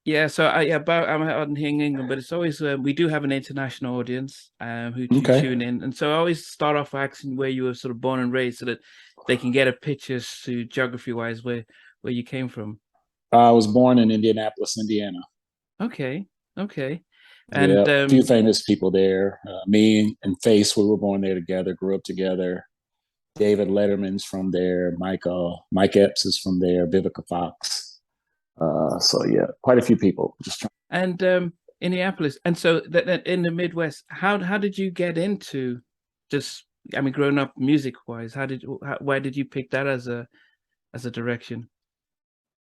Yeah, so I'm out in here in England, but it's always we do have an international audience who Okay. tune in, and so I always start off asking where you were sort of born and raised, so that they can get a picture to geography wise where you came from. I was born in Indianapolis, Indiana. Okay, okay, Yeah, and a few famous people there. Me and Face, we were born there together, grew up together. David Letterman's from there. Mike Epps is from there. Vivica Fox. So yeah, quite a few people. Just trying. and Indianapolis, and so that in the Midwest, how did you get into just I mean, growing up music wise, why did you pick that as a direction?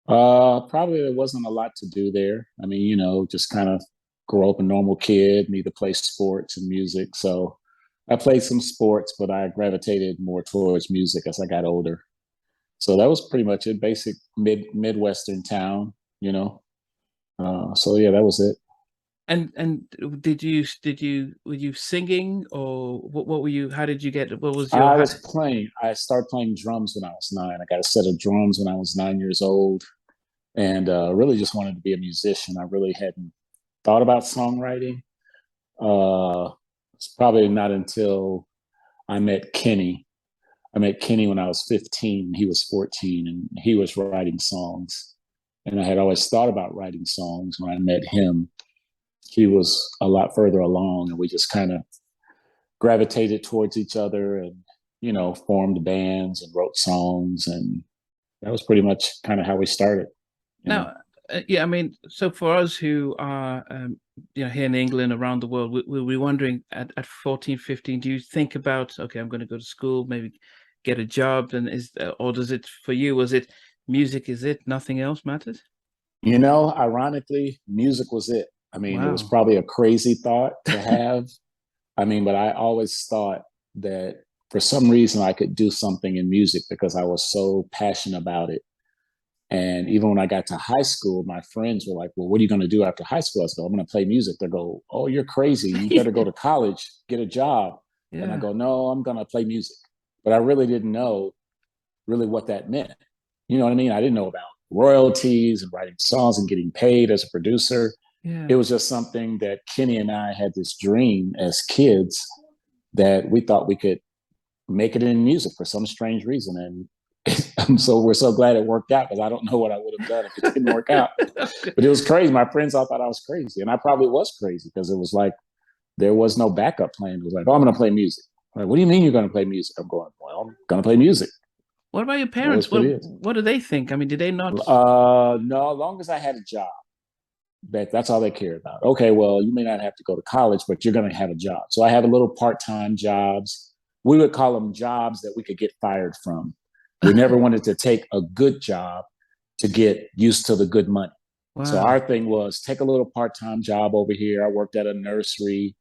Probably there wasn't a lot to do there. I mean, just kind of grow up a normal kid, neither play sports and music. So I played some sports, but I gravitated more towards music as I got older. So that was pretty much it. Basic Midwestern town, you know. So yeah, that was it. And did you were you singing or what were you how did you get what was your I was playing. I started playing drums when I was 9. I got a set of drums when I was 9 years old, and really just wanted to be a musician. I really hadn't thought about songwriting. It's probably not until I met Kenny. I met Kenny when I was 15. He was 14, and he was writing songs. And I had always thought about writing songs. When I met him, he was a lot further along, and we just kind of gravitated towards each other and, formed bands and wrote songs. And that was pretty much kind of how we started, you know. now yeah I mean so for us who are here in England around the world we're wondering at 14 15 do you think about okay I'm going to go to school maybe get a job and is or does it for you was it music is it nothing else mattered? Ironically, music was it. I mean, it was Wow. probably a crazy thought to have. I mean, but I always thought that for some reason I could do something in music because I was so passionate about it. And even when I got to high school, my friends were like, "Well, what are you going to do after high school?" I said, "I'm going to play music." They go, "Oh, you're crazy. You better go to college, get a job." And I Yeah. go, "No, I'm going to play music." But I really didn't know really what that meant. You know what I mean? I didn't know about royalties and writing songs and getting paid as a producer. It Yeah. was just something that Kenny and I had this dream as kids that we thought we could make it in music for some strange reason. And so we're so glad it worked out because I don't know what I would have done if it didn't work out. Okay. But it was crazy. My friends all thought I was crazy. And I probably was crazy because it was like there was no backup plan. It was like, oh, I'm going to play music. I'm like, what do you mean you're going to play music? I'm going, well, I'm going to play music. What about your That was parents? pretty it. What do they think? I mean, did they not? No, as long as I had a job, that's all they care about. Okay, well, you may not have to go to college, but you're going to have a job. So I have a little part-time jobs. We would call them jobs that we could get fired from. We never wanted to take a good job to get used to the good money. So our Wow. thing was take a little part-time job over here. I worked at a nursery.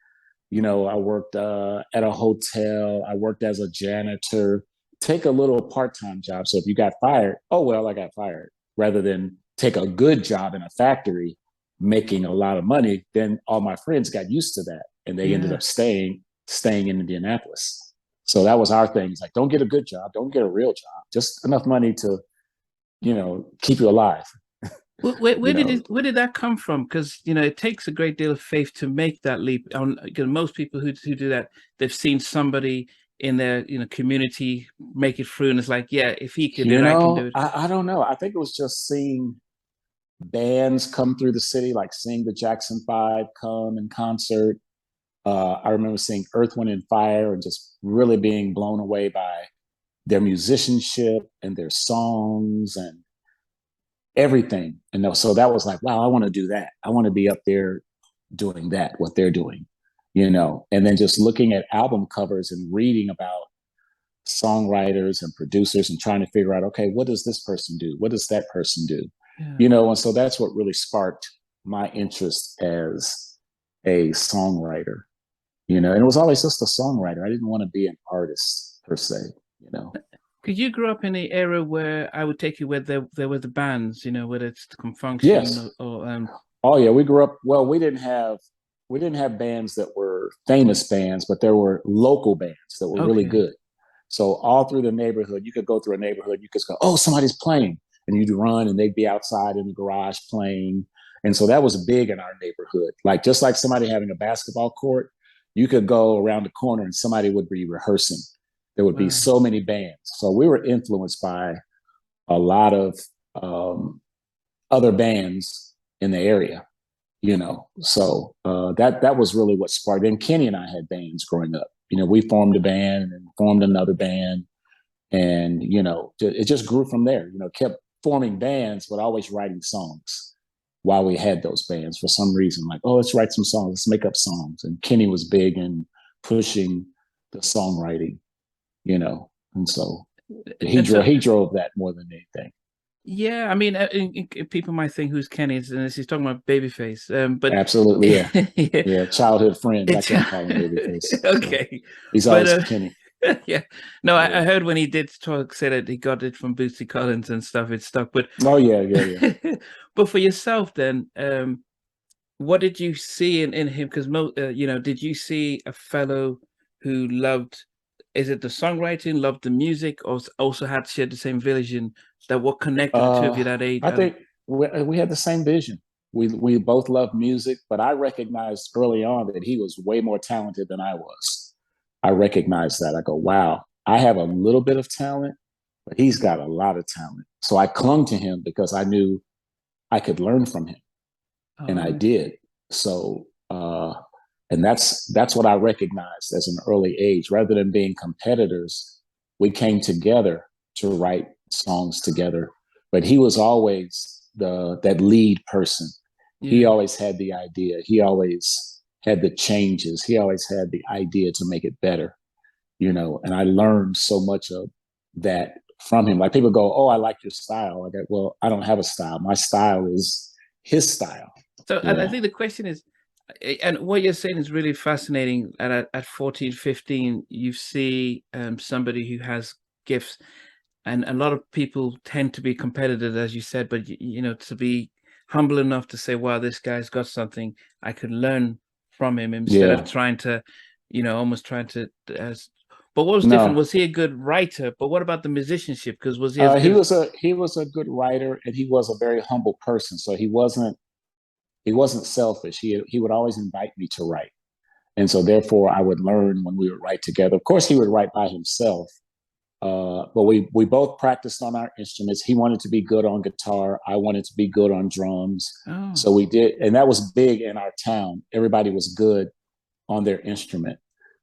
I worked at a hotel. I worked as a janitor. Take a little part-time job. So if you got fired, oh well, I got fired. Rather than take a good job in a factory making a lot of money, then all my friends got used to that and they ended Yeah. up staying in Indianapolis. So that was our thing. It's like, don't get a good job, don't get a real job, just enough money to, keep you alive. Where you did know, where did that come from? Because it takes a great deal of faith to make that leap. On because most people who do that, they've seen somebody in their community make it through, and it's like, yeah, if he can do it, I can do it. I don't know. I think it was just seeing bands come through the city, like seeing the Jackson Five come in concert. I remember seeing Earth, Wind, and Fire and just really being blown away by their musicianship and their songs and everything. And so that was like, wow, I want to do that. I want to be up there doing that, what they're doing. And then just looking at album covers and reading about songwriters and producers and trying to figure out, okay, what does this person do? What does that person do? Yeah. And so that's what really sparked my interest as a songwriter. And it was always just a songwriter. I didn't want to be an artist per se. Because you grew up in the era where I would take you where there were the bands, whether it's the Function Yes. or Oh yeah, we grew up. Well, we didn't have bands that were famous bands, but there were local bands that were really okay. good. So all through the neighborhood, you could go through a neighborhood, you could go, oh, somebody's playing, and you'd run, and they'd be outside in the garage playing. And so that was big in our neighborhood. Like just like somebody having a basketball court, you could go around the corner and somebody would be rehearsing. There would be Wow. so many bands. So we were influenced by a lot of other bands in the area, you know. So that was really what sparked. And Kenny and I had bands growing up. You know, we formed a band and formed another band, and you know, it just grew from there. You know, kept forming bands, but always writing songs while we had those bands. For some reason, like, oh, let's write some songs, let's make up songs. And Kenny was big in pushing the songwriting, you know, and so And so, he drove that more than anything. yeah, I mean, people might think who's Kenny, and he's talking about Babyface. But Absolutely, yeah. yeah, Yeah, childhood friend. That's it's what I call him, Babyface. So okay. he's But always Kenny. yeah, no, Yeah. I heard when he did talk, say that he got it from Bootsy Collins and stuff. It stuck, but Oh yeah, yeah, yeah. but for yourself, then, what did you see in him? Because you know, did you see a fellow who loved? Is it the songwriting, loved the music, or also had shared the same vision that what connected the two of you that age? I think we had the same vision. We both loved music, but I recognized early on that he was way more talented than I was. I recognized that. I go, wow, I have a little bit of talent, but he's got a lot of talent. So I clung to him because I knew I could learn from him, and I Oh, did. So, and that's what I recognized as an early age. Rather than being competitors, we came together to write songs together. But he was always that lead person. He yeah, always had the idea. He always had the changes. He always had the idea to make it better, you know. And I learned so much of that from him. Like people go, "Oh, I like your style." I go, "Well, I don't have a style. My style is his style." so You I know. think the question is, and what you're saying is really fascinating. At 14, 15, you see somebody who has gifts, and a lot of people tend to be competitive, as you said, but you know, to be humble enough to say, wow, this guy's got something I could learn from him, instead of Yeah. trying to, you know, almost trying to but what was different? No. Was he a good writer? But what about the musicianship? Because was he as good as? He was a good writer, and he was a very humble person. So he wasn't selfish. He would always invite me to write, and so therefore I would learn when we would write together. Of course, he would write by himself, but we both practiced on our instruments. He wanted to be good on guitar. I wanted to be good on drums. Oh, So we did, and that was big in our town. Everybody was good on their instrument.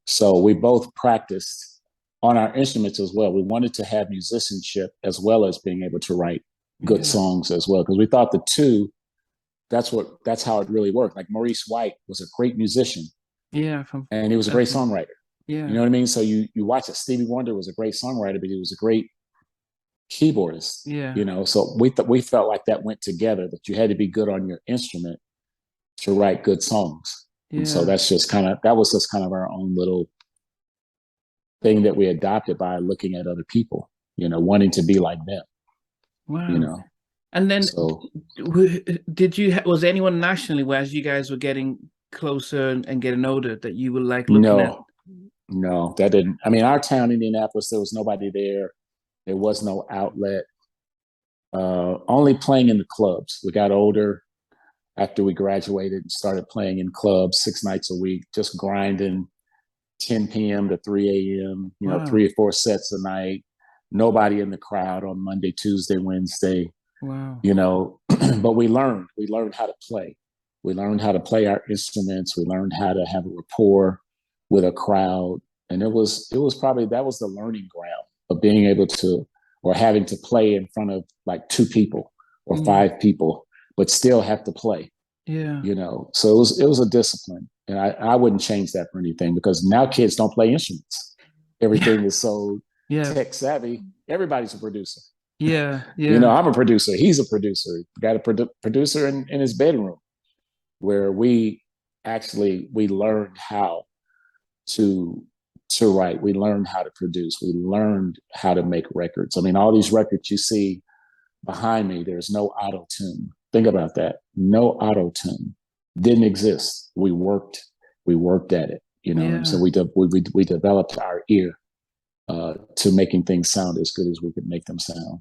So we both practiced on our instruments as well. We wanted to have musicianship as well as being able to write good yeah, songs as well, because we thought the two, that's how it really worked. Like Maurice White was a great musician yeah, from and he was a great okay, songwriter. You yeah, know what I mean? So you watch it. Stevie Wonder was a great songwriter, but he was a great keyboardist. yeah, You know, so we felt like that went together. That you had to be good on your instrument to write good songs. And so yeah. that was just kind of our own little thing that we adopted by looking at other people, you know, wanting to be like them, you Wow. know. And then, So did you was anyone nationally, where as you guys were getting closer and getting older, that you were like looking at? no, no, that didn't. I mean, our town, Indianapolis, there was nobody there. There was no outlet. Only playing in the clubs. We got older after we graduated and started playing in clubs 6 nights a week, just grinding 10 p.m. to 3 a.m., you know, Wow, 3 or 4 sets a night. Nobody in the crowd on Monday, Tuesday, Wednesday, wow, you know. But we learned how to play. We learned how to play our instruments. We learned how to have a rapport with a crowd. And it was probably, that was the learning ground of being able to, or having to play in front of like 2 people or mm, 5 people, but still have to play, yeah, you know. So it was a discipline. And I wouldn't change that for anything, because now kids don't play instruments. yeah, Everything is so yeah, tech savvy. Everybody's a producer. yeah, You know, yeah, I'm a producer. He's a producer. Got a producer in his bedroom, where we learned how to write. We learned how to produce. We learned how to make records. I mean, all these records you see behind me, there's no auto tune. Think about that. No auto tune. Didn't exist. We worked at it, you know. And so yeah. we developed our ear to making things sound as good as we could make them sound.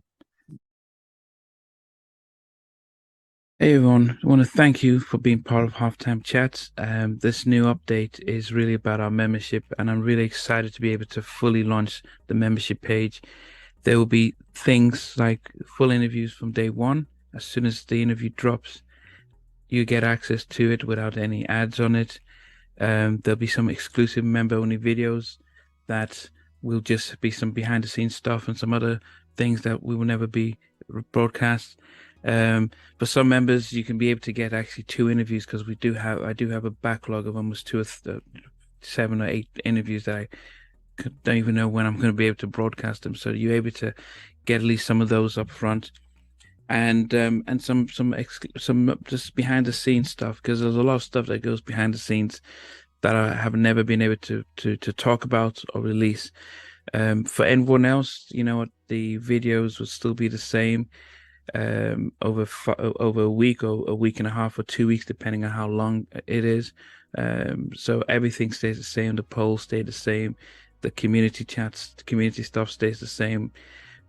Hey everyone, I want to thank you for being part of Halftime Chats. This new update is really about our membership, and I'm really excited to be able to fully launch the membership page. There will be things like full interviews from day one. As soon as the interview drops, you get access to it without any ads on it. There'll be some exclusive member-only videos that will just be some behind-the-scenes stuff and some other things that we will never be broadcast. For some members, you can be able to get actually 2 interviews because I do have a backlog of almost 7 or 8 interviews that I don't even know when I'm going to be able to broadcast them. So you're able to get at least some of those up front, and some just behind the scenes stuff, because there's a lot of stuff that goes behind the scenes that I have never been able to talk about or release. For anyone else, you know what, the videos will still be the same over a week or a week and a half or 2 weeks, depending on how long it is. So everything stays the same. The polls stay the same. The community chats, the community stuff stays the same.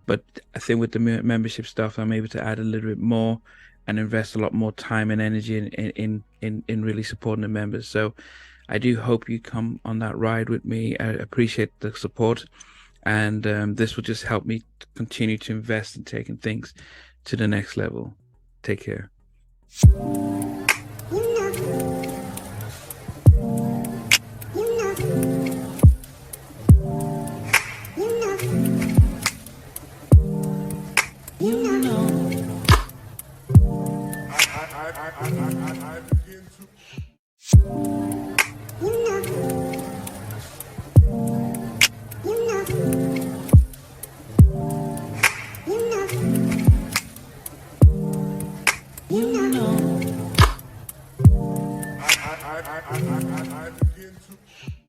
But I think with the membership stuff, I'm able to add a little bit more and invest a lot more time and energy in really supporting the members. So I do hope you come on that ride with me. I appreciate the support, and this will just help me continue to invest in taking things to the next level. Take care. I begin to. I begin to.